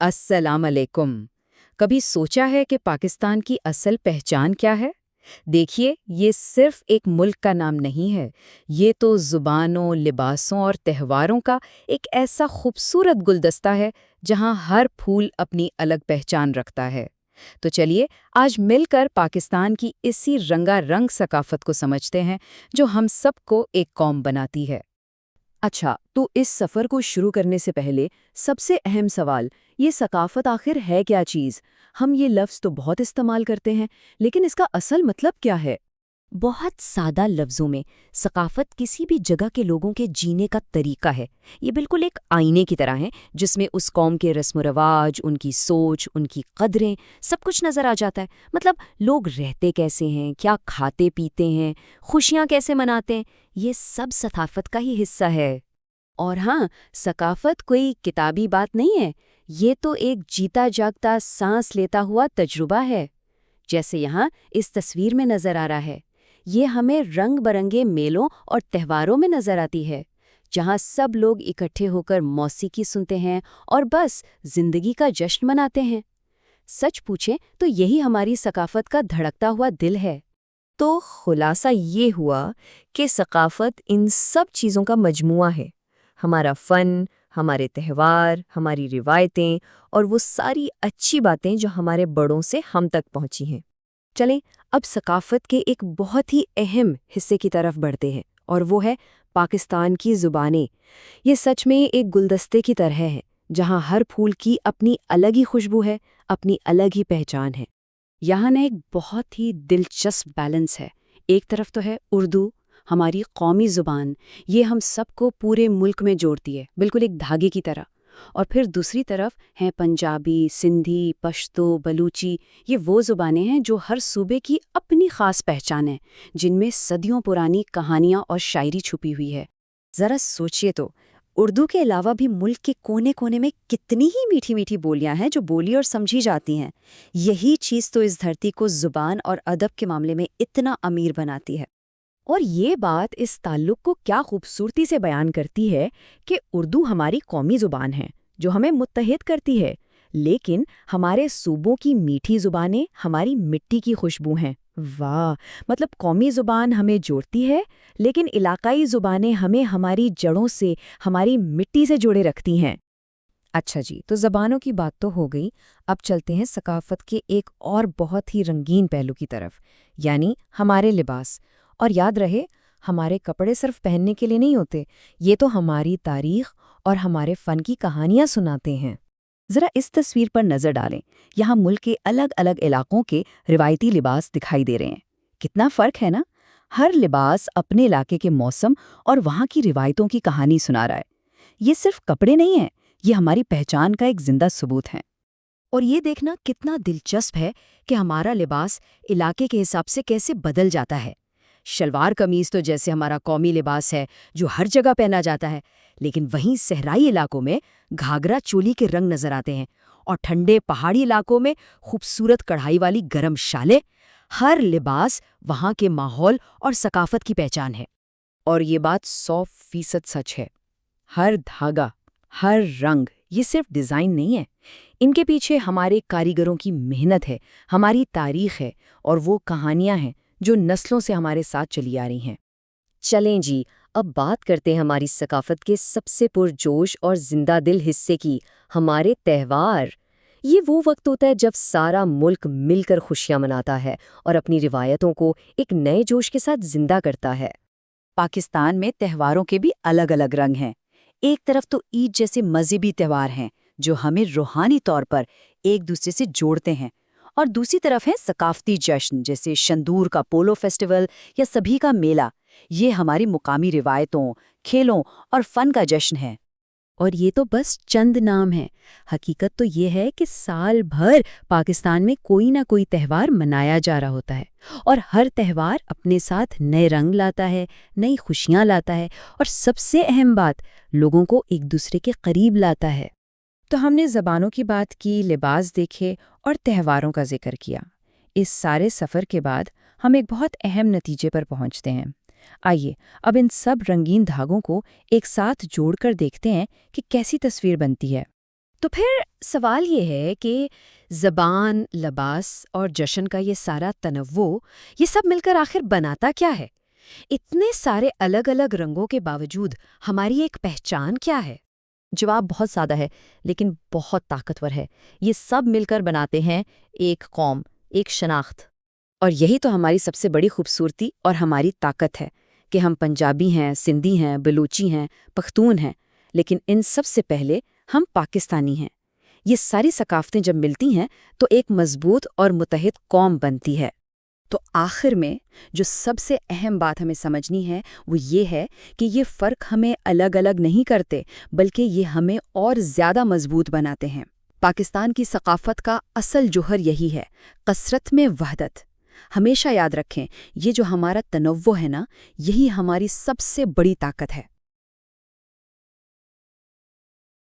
अस्सलाम अलैकुम। कभी सोचा है कि पाकिस्तान की असल पहचान क्या है? देखिए, ये सिर्फ एक मुल्क का नाम नहीं है। ये तो ज़ुबानों, लिबासों और त्योहारों का एक ऐसा खूबसूरत गुलदस्ता है जहाँ हर फूल अपनी अलग पहचान रखता है। तो चलिए, आज मिलकर पाकिस्तान की इसी रंगारंग सकाफत को समझते हैं जो हम सबको एक कौम बनाती है। अच्छा, तो इस सफ़र को शुरू करने से पहले सबसे अहम सवाल, ये सकाफ़त आखिर है क्या चीज़? हम ये लफ्ज़ तो बहुत इस्तेमाल करते हैं, लेकिन इसका असल मतलब क्या है? बहुत सादा लफ्ज़ों में सकाफ़त किसी भी जगह के लोगों के जीने का तरीका है। ये बिल्कुल एक आईने की तरह है जिसमें उस कौम के रस्म रवाज, उनकी सोच, उनकी कदरें, सब कुछ नज़र आ जाता है। मतलब लोग रहते कैसे हैं, क्या खाते पीते हैं, खुशियाँ कैसे मनाते हैं, ये सब सकाफ़त का ही हिस्सा है। और हाँ, सकाफ़त कोई किताबी बात नहीं है, ये तो एक जीता जागता सांस लेता हुआ तजुर्बा है। जैसे यहाँ इस तस्वीर में नज़र आ रहा है, ये हमें रंग बरंगे मेलों और त्योहारों में नज़र आती है, जहाँ सब लोग इकट्ठे होकर मौसीकी सुनते हैं और बस जिंदगी का जश्न मनाते हैं। सच पूछें तो यही हमारी सकाफ़त का धड़कता हुआ दिल है। तो खुलासा ये हुआ कि सकाफ़त इन सब चीज़ों का मजमूआ है। हमारा फ़न, हमारे त्योहार, हमारी रिवायतें और वो सारी अच्छी बातें जो हमारे बड़ों से हम तक पहुंची हैं। चलें, अब सकाफ़त के एक बहुत ही अहम हिस्से की तरफ बढ़ते हैं, और वो है पाकिस्तान की ज़ुबानें। ये सच में एक गुलदस्ते की तरह है, जहाँ हर फूल की अपनी अलग ही खुशबू है, अपनी अलग ही पहचान है। यहाँ न एक बहुत ही दिलचस्प बैलेंस है। एक तरफ तो है उर्दू, हमारी कौमी ज़ुबान, ये हम सबको पूरे मुल्क में जोड़ती है, बिल्कुल एक धागे की तरह। और फिर दूसरी तरफ हैं पंजाबी, सिंधी, पश्तो, बलूची। ये वो ज़ुबानें हैं जो हर सूबे की अपनी ख़ास पहचान है, जिनमें सदियों पुरानी कहानियाँ और शायरी छुपी हुई है। ज़रा सोचिए तो, उर्दू के अलावा भी मुल्क के कोने कोने में कितनी ही मीठी मीठी बोलियां हैं जो बोली और समझी जाती हैं। यही चीज़ तो इस धरती को ज़ुबान और अदब के मामले में इतना अमीर बनाती है। और ये बात इस ताल्लुक को क्या खूबसूरती से बयान करती है कि उर्दू हमारी कौमी ज़ुबान है जो हमें मुत्तहिद करती है, लेकिन हमारे सूबों की मीठी ज़ुबानें हमारी मिट्टी की खुशबू हैं। वाह, मतलब कौमी ज़ुबान हमें जोड़ती है, लेकिन इलाकाई ज़ुबानें हमें हमारी जड़ों से, हमारी मिट्टी से जोड़े रखती हैं। अच्छा जी, तो ज़बानों की बात तो हो गई। अब चलते हैं सकाफ़त के एक और बहुत ही रंगीन पहलू की तरफ, यानी हमारे लिबास। और याद रहे, हमारे कपड़े सिर्फ पहनने के लिए नहीं होते, ये तो हमारी तारीख और हमारे फ़न की कहानियाँ सुनाते हैं। ज़रा इस तस्वीर पर नज़र डालें। यहाँ मुल्क के अलग अलग इलाकों के रिवायती लिबास दिखाई दे रहे हैं। कितना फ़र्क है ना। हर लिबास अपने इलाके के मौसम और वहाँ की रिवायतों की कहानी सुना रहा है। ये सिर्फ कपड़े नहीं हैं, ये हमारी पहचान का एक जिंदा सबूत है। और ये देखना कितना दिलचस्प है कि हमारा लिबास इलाके के हिसाब से कैसे बदल जाता है। शलवार कमीज तो जैसे हमारा कौमी लिबास है जो हर जगह पहना जाता है, लेकिन वहीं सहराई इलाकों में घाघरा चोली के रंग नजर आते हैं, और ठंडे पहाड़ी इलाकों में खूबसूरत कढ़ाई वाली गरम शालें। हर लिबास वहाँ के माहौल और सकाफत की पहचान है। और ये बात 100% सच है। हर धागा, हर रंग, ये सिर्फ डिज़ाइन नहीं है। इनके पीछे हमारे कारीगरों की मेहनत है, हमारी तारीख है, और वो कहानियाँ हैं जो नस्लों से हमारे साथ चली आ रही हैं। चलें जी, अब बात करते हैं हमारी सकाफ़त के सबसे पुरजोश और जिंदा दिल हिस्से की, हमारे त्योहार। ये वो वक्त होता है जब सारा मुल्क मिलकर खुशियाँ मनाता है और अपनी रिवायतों को एक नए जोश के साथ जिंदा करता है। पाकिस्तान में त्योहारों के भी अलग अलग रंग हैं। एक तरफ तो ईद जैसे मजहबी त्योहार हैं जो हमें रूहानी तौर पर एक दूसरे से जोड़ते हैं, और दूसरी तरफ है सकाफती जश्न जैसे शंदूर का पोलो फेस्टिवल या सभी का मेला। ये हमारी मुकामी रिवायतों, खेलों और फन का जश्न है। और ये तो बस चंद नाम हैं। हकीकत तो ये है कि साल भर पाकिस्तान में कोई ना कोई त्यौहार मनाया जा रहा होता है, और हर त्यौहार अपने साथ नए रंग लाता है, नई खुशियाँ लाता है, और सबसे अहम बात, लोगों को एक दूसरे के करीब लाता है। तो हमने ज़बानों की बात की, लिबास देखे और त्योहारों का जिक्र किया। इस सारे सफ़र के बाद हम एक बहुत अहम नतीजे पर पहुंचते हैं। आइए अब इन सब रंगीन धागों को एक साथ जोड़कर देखते हैं कि कैसी तस्वीर बनती है। تو پھر سوال یہ ہے کہ زبان، لباس اور جشن کا یہ سارا تنوع، یہ سب مل کر آخر بناتا کیا ہے؟ اتنے سارے الگ الگ رنگوں کے باوجود ہماری ایک پہچان کیا ہے؟ جواب بہت سادہ ہے لیکن بہت طاقتور ہے۔ یہ سب مل کر بناتے ہیں ایک قوم، ایک شناخت۔ اور یہی تو ہماری سب سے بڑی خوبصورتی اور ہماری طاقت ہے کہ ہم پنجابی ہیں، سندھی ہیں، بلوچی ہیں، پختون ہیں، لیکن ان سب سے پہلے ہم پاکستانی ہیں۔ یہ ساری ثقافتیں جب ملتی ہیں تو ایک مضبوط اور متحد قوم بنتی ہے۔ تو آخر میں جو سب سے اہم بات ہمیں سمجھنی ہے وہ یہ ہے کہ یہ فرق ہمیں الگ الگ نہیں کرتے، بلکہ یہ ہمیں اور زیادہ مضبوط بناتے ہیں۔ پاکستان کی ثقافت کا اصل جوہر یہی ہے، کثرت میں وحدت۔ ہمیشہ یاد رکھیں، یہ جو ہمارا تنوع ہے نا، یہی ہماری سب سے بڑی طاقت ہے۔